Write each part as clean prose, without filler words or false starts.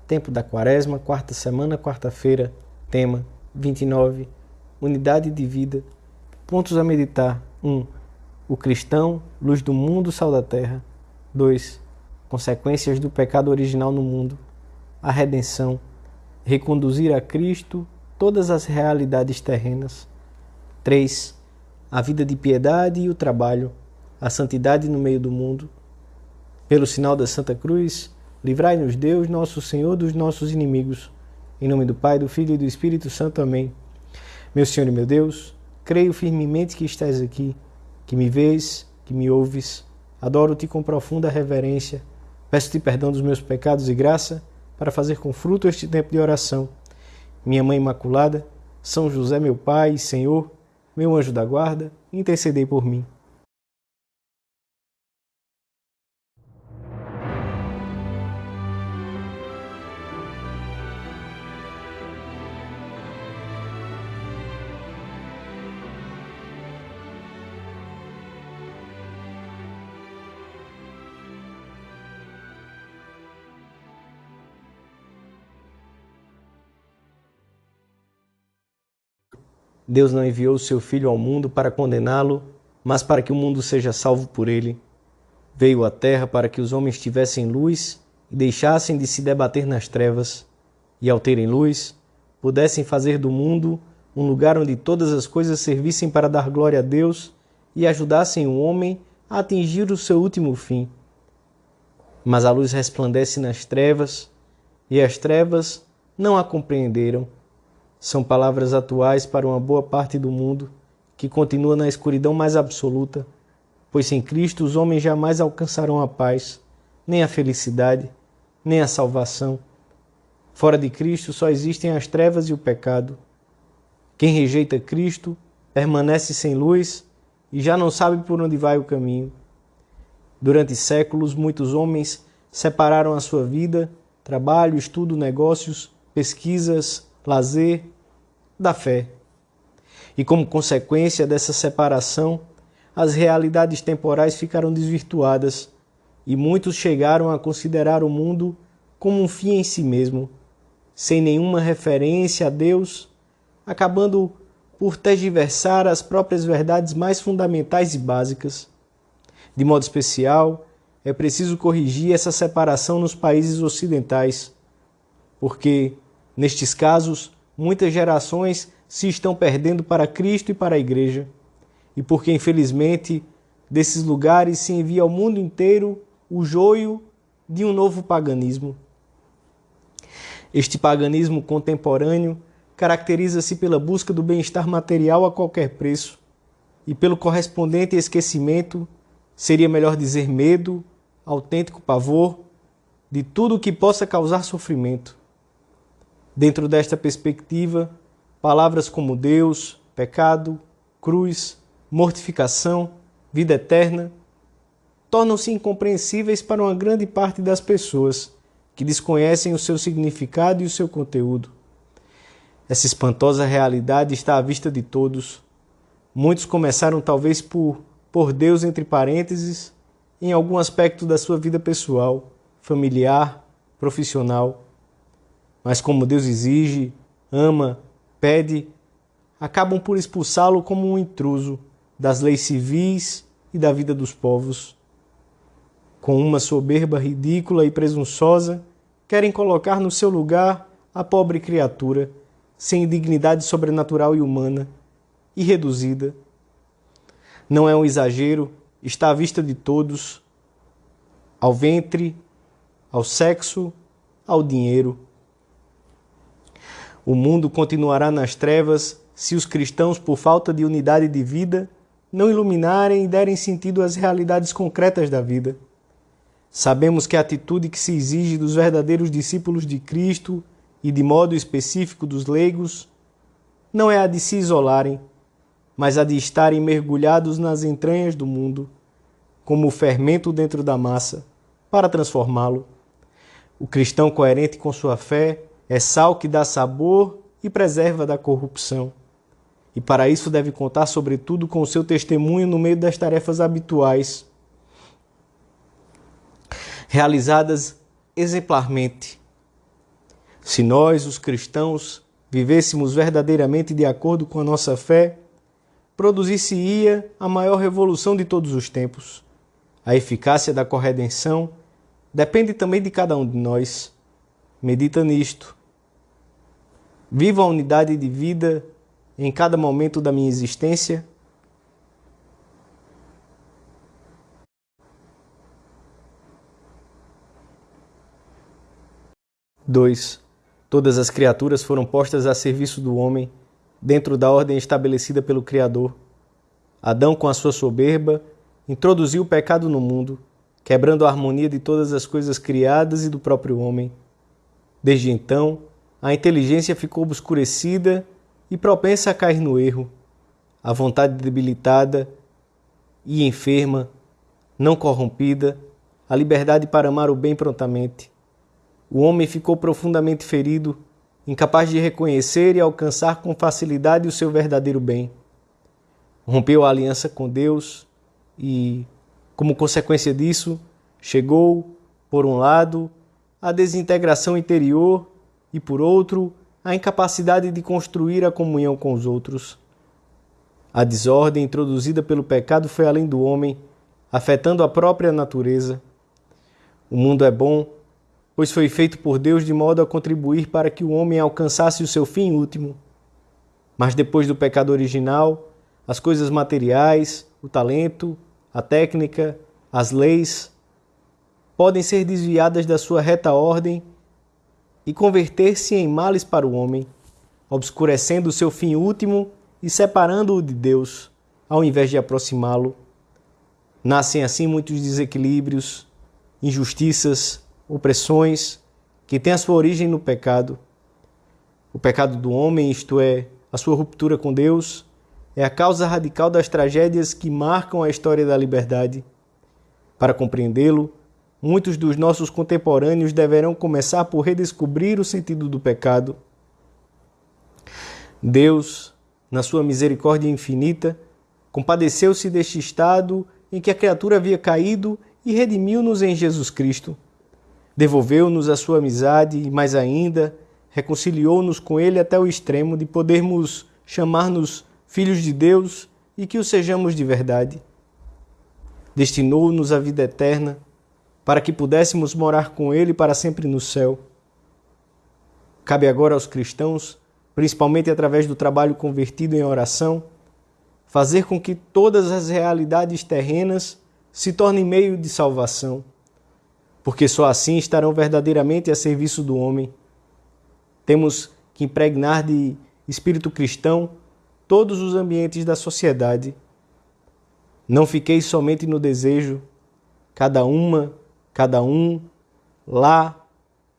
Tempo da Quaresma, quarta semana, quarta-feira, tema 29, unidade de vida. Pontos a meditar: 1. O cristão, luz do mundo, sal da terra. 2. Consequências do pecado original no mundo. A redenção, reconduzir a Cristo todas as realidades terrenas. 3. A vida de piedade e o trabalho, a santidade no meio do mundo. Pelo sinal da Santa Cruz, livrai-nos Deus, nosso Senhor, dos nossos inimigos. Em nome do Pai, do Filho e do Espírito Santo. Amém. Meu Senhor e meu Deus, creio firmemente que estás aqui, que me vês, que me ouves. Adoro-te com profunda reverência. Peço-te perdão dos meus pecados e graça para fazer com fruto este tempo de oração. Minha Mãe Imaculada, São José, meu Pai e Senhor, meu anjo da guarda, intercedei por mim. Deus não enviou o seu Filho ao mundo para condená-lo, mas para que o mundo seja salvo por ele. Veio à terra para que os homens tivessem luz e deixassem de se debater nas trevas, e ao terem luz, pudessem fazer do mundo um lugar onde todas as coisas servissem para dar glória a Deus e ajudassem o homem a atingir o seu último fim. Mas a luz resplandece nas trevas, e as trevas não a compreenderam. São palavras atuais para uma boa parte do mundo, que continua na escuridão mais absoluta, pois sem Cristo os homens jamais alcançarão a paz, nem a felicidade, nem a salvação. Fora de Cristo só existem as trevas e o pecado. Quem rejeita Cristo permanece sem luz e já não sabe por onde vai o caminho. Durante séculos, muitos homens separaram a sua vida, trabalho, estudo, negócios, pesquisas, lazer, da fé. E como consequência dessa separação, as realidades temporais ficaram desvirtuadas e muitos chegaram a considerar o mundo como um fim em si mesmo, sem nenhuma referência a Deus, acabando por tergiversar as próprias verdades mais fundamentais e básicas. De modo especial, é preciso corrigir essa separação nos países ocidentais, porque, nestes casos, muitas gerações se estão perdendo para Cristo e para a Igreja, e porque, infelizmente, desses lugares se envia ao mundo inteiro o joio de um novo paganismo. Este paganismo contemporâneo caracteriza-se pela busca do bem-estar material a qualquer preço e pelo correspondente esquecimento, seria melhor dizer medo, autêntico pavor, de tudo o que possa causar sofrimento. Dentro desta perspectiva, palavras como Deus, pecado, cruz, mortificação, vida eterna, tornam-se incompreensíveis para uma grande parte das pessoas que desconhecem o seu significado e o seu conteúdo. Essa espantosa realidade está à vista de todos. Muitos começaram talvez por Deus entre parênteses em algum aspecto da sua vida pessoal, familiar, profissional. Mas como Deus exige, ama, pede, acabam por expulsá-lo como um intruso das leis civis e da vida dos povos. Com uma soberba ridícula e presunçosa, querem colocar no seu lugar a pobre criatura, sem dignidade sobrenatural e humana, e reduzida. Não é um exagero, está à vista de todos, ao ventre, ao sexo, ao dinheiro. O mundo continuará nas trevas se os cristãos, por falta de unidade de vida, não iluminarem e derem sentido às realidades concretas da vida. Sabemos que a atitude que se exige dos verdadeiros discípulos de Cristo e de modo específico dos leigos não é a de se isolarem, mas a de estarem mergulhados nas entranhas do mundo, como o fermento dentro da massa, para transformá-lo. O cristão coerente com sua fé é sal que dá sabor e preserva da corrupção. E para isso deve contar, sobretudo, com o seu testemunho no meio das tarefas habituais, realizadas exemplarmente. Se nós, os cristãos, vivêssemos verdadeiramente de acordo com a nossa fé, produzir-se-ia a maior revolução de todos os tempos. A eficácia da corredenção depende também de cada um de nós. Medita nisto. Viva a unidade de vida em cada momento da minha existência. Dois. Todas as criaturas foram postas a serviço do homem, dentro da ordem estabelecida pelo Criador. Adão, com a sua soberba, introduziu o pecado no mundo, quebrando a harmonia de todas as coisas criadas e do próprio homem. Desde então, a inteligência ficou obscurecida e propensa a cair no erro. A vontade debilitada e enferma, não corrompida, a liberdade para amar o bem prontamente. O homem ficou profundamente ferido, incapaz de reconhecer e alcançar com facilidade o seu verdadeiro bem. Rompeu a aliança com Deus e, como consequência disso, chegou, por um lado, a desintegração interior e, por outro, a incapacidade de construir a comunhão com os outros. A desordem introduzida pelo pecado foi além do homem, afetando a própria natureza. O mundo é bom, pois foi feito por Deus de modo a contribuir para que o homem alcançasse o seu fim último. Mas depois do pecado original, as coisas materiais, o talento, a técnica, as leis, podem ser desviadas da sua reta ordem e converter-se em males para o homem, obscurecendo o seu fim último e separando-o de Deus, ao invés de aproximá-lo. Nascem assim muitos desequilíbrios, injustiças, opressões, que têm a sua origem no pecado. O pecado do homem, isto é, a sua ruptura com Deus, é a causa radical das tragédias que marcam a história da liberdade. Para compreendê-lo, muitos dos nossos contemporâneos deverão começar por redescobrir o sentido do pecado. Deus, na sua misericórdia infinita, compadeceu-se deste estado em que a criatura havia caído e redimiu-nos em Jesus Cristo. Devolveu-nos a sua amizade e, mais ainda, reconciliou-nos com Ele até o extremo de podermos chamar-nos filhos de Deus e que o sejamos de verdade. Destinou-nos à vida eterna para que pudéssemos morar com Ele para sempre no céu. Cabe agora aos cristãos, principalmente através do trabalho convertido em oração, fazer com que todas as realidades terrenas se tornem meio de salvação, porque só assim estarão verdadeiramente a serviço do homem. Temos que impregnar de espírito cristão todos os ambientes da sociedade. Não fiqueis somente no desejo, cada uma, cada um, lá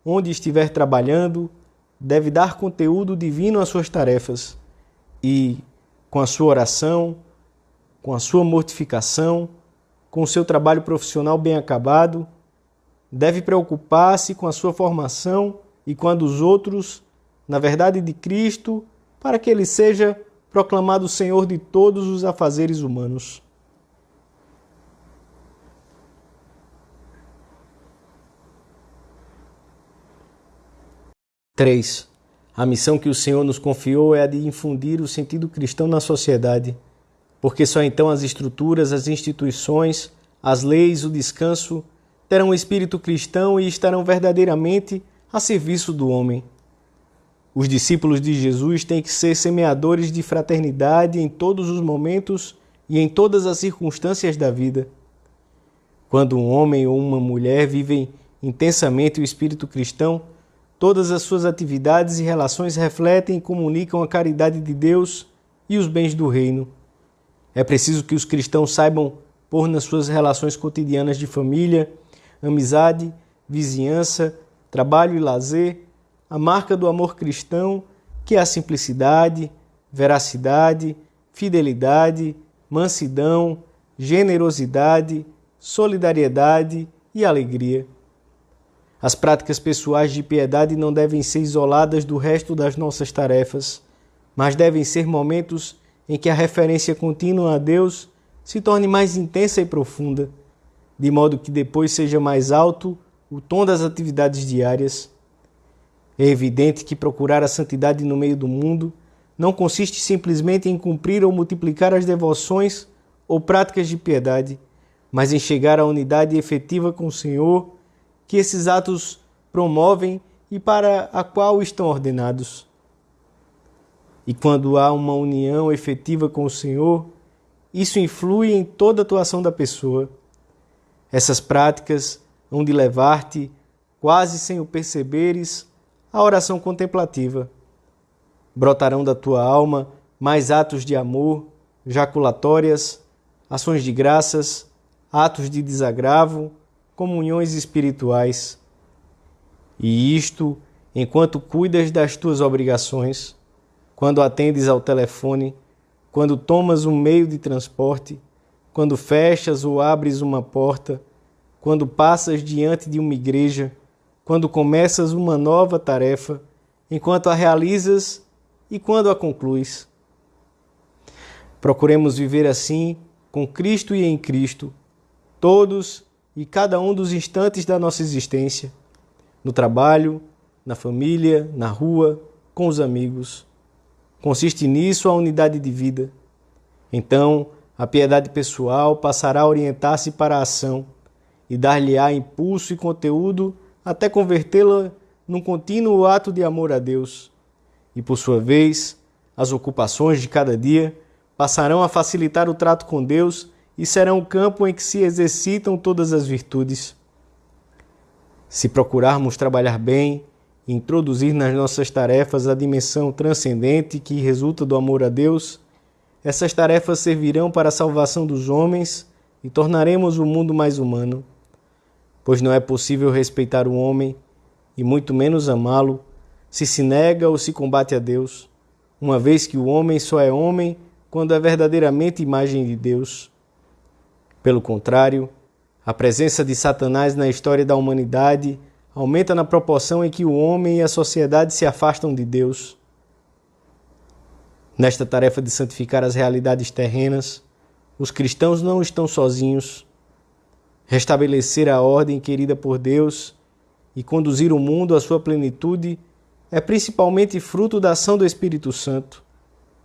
onde estiver trabalhando, deve dar conteúdo divino às suas tarefas e, com a sua oração, com a sua mortificação, com o seu trabalho profissional bem acabado, deve preocupar-se com a sua formação e com a dos outros, na verdade de Cristo, para que Ele seja proclamado Senhor de todos os afazeres humanos. Três. A missão que o Senhor nos confiou é a de infundir o sentido cristão na sociedade, porque só então as estruturas, as instituições, as leis, o descanso terão um espírito cristão e estarão verdadeiramente a serviço do homem. Os discípulos de Jesus têm que ser semeadores de fraternidade em todos os momentos e em todas as circunstâncias da vida. Quando um homem ou uma mulher vivem intensamente o espírito cristão, todas as suas atividades e relações refletem e comunicam a caridade de Deus e os bens do reino. É preciso que os cristãos saibam pôr nas suas relações cotidianas de família, amizade, vizinhança, trabalho e lazer, a marca do amor cristão, que é a simplicidade, veracidade, fidelidade, mansidão, generosidade, solidariedade e alegria. As práticas pessoais de piedade não devem ser isoladas do resto das nossas tarefas, mas devem ser momentos em que a referência contínua a Deus se torne mais intensa e profunda, de modo que depois seja mais alto o tom das atividades diárias. É evidente que procurar a santidade no meio do mundo não consiste simplesmente em cumprir ou multiplicar as devoções ou práticas de piedade, mas em chegar à unidade efetiva com o Senhor, que esses atos promovem e para a qual estão ordenados. E quando há uma união efetiva com o Senhor, isso influi em toda a atuação da pessoa. Essas práticas hão de levar-te, quase sem o perceberes, à oração contemplativa. Brotarão da tua alma mais atos de amor, jaculatórias, ações de graças, atos de desagravo, comunhões espirituais. E isto enquanto cuidas das tuas obrigações, quando atendes ao telefone, quando tomas um meio de transporte, quando fechas ou abres uma porta, quando passas diante de uma igreja, quando começas uma nova tarefa, enquanto a realizas e quando a concluis. Procuremos viver assim, com Cristo e em Cristo, todos e cada um dos instantes da nossa existência, no trabalho, na família, na rua, com os amigos. Consiste nisso a unidade de vida. Então, a piedade pessoal passará a orientar-se para a ação e dar-lhe-á impulso e conteúdo até convertê-la num contínuo ato de amor a Deus. E, por sua vez, as ocupações de cada dia passarão a facilitar o trato com Deus e serão o campo em que se exercitam todas as virtudes. Se procurarmos trabalhar bem e introduzir nas nossas tarefas a dimensão transcendente que resulta do amor a Deus, essas tarefas servirão para a salvação dos homens e tornaremos o mundo mais humano. Pois não é possível respeitar o homem, e muito menos amá-lo, se nega ou se combate a Deus, uma vez que o homem só é homem quando é verdadeiramente imagem de Deus. Pelo contrário, a presença de Satanás na história da humanidade aumenta na proporção em que o homem e a sociedade se afastam de Deus. Nesta tarefa de santificar as realidades terrenas, os cristãos não estão sozinhos. Restabelecer a ordem querida por Deus e conduzir o mundo à sua plenitude é principalmente fruto da ação do Espírito Santo,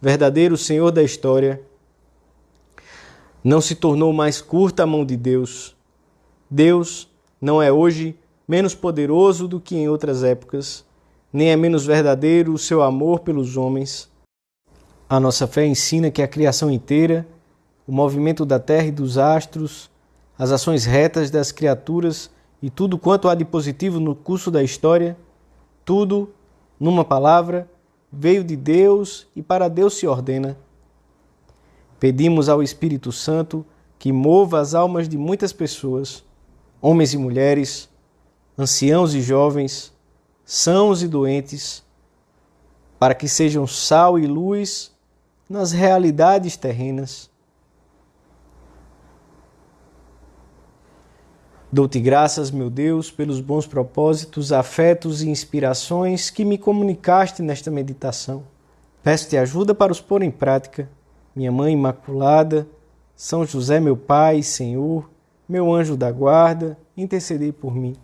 verdadeiro Senhor da história. Não se tornou mais curta a mão de Deus. Deus não é hoje menos poderoso do que em outras épocas, nem é menos verdadeiro o seu amor pelos homens. A nossa fé ensina que a criação inteira, o movimento da terra e dos astros, as ações retas das criaturas e tudo quanto há de positivo no curso da história, tudo, numa palavra, veio de Deus e para Deus se ordena. Pedimos ao Espírito Santo que mova as almas de muitas pessoas, homens e mulheres, anciãos e jovens, sãos e doentes, para que sejam sal e luz nas realidades terrenas. Dou-te graças, meu Deus, pelos bons propósitos, afetos e inspirações que me comunicaste nesta meditação. Peço-te ajuda para os pôr em prática. Minha Mãe Imaculada, São José, meu Pai e Senhor, meu anjo da guarda, intercedei por mim.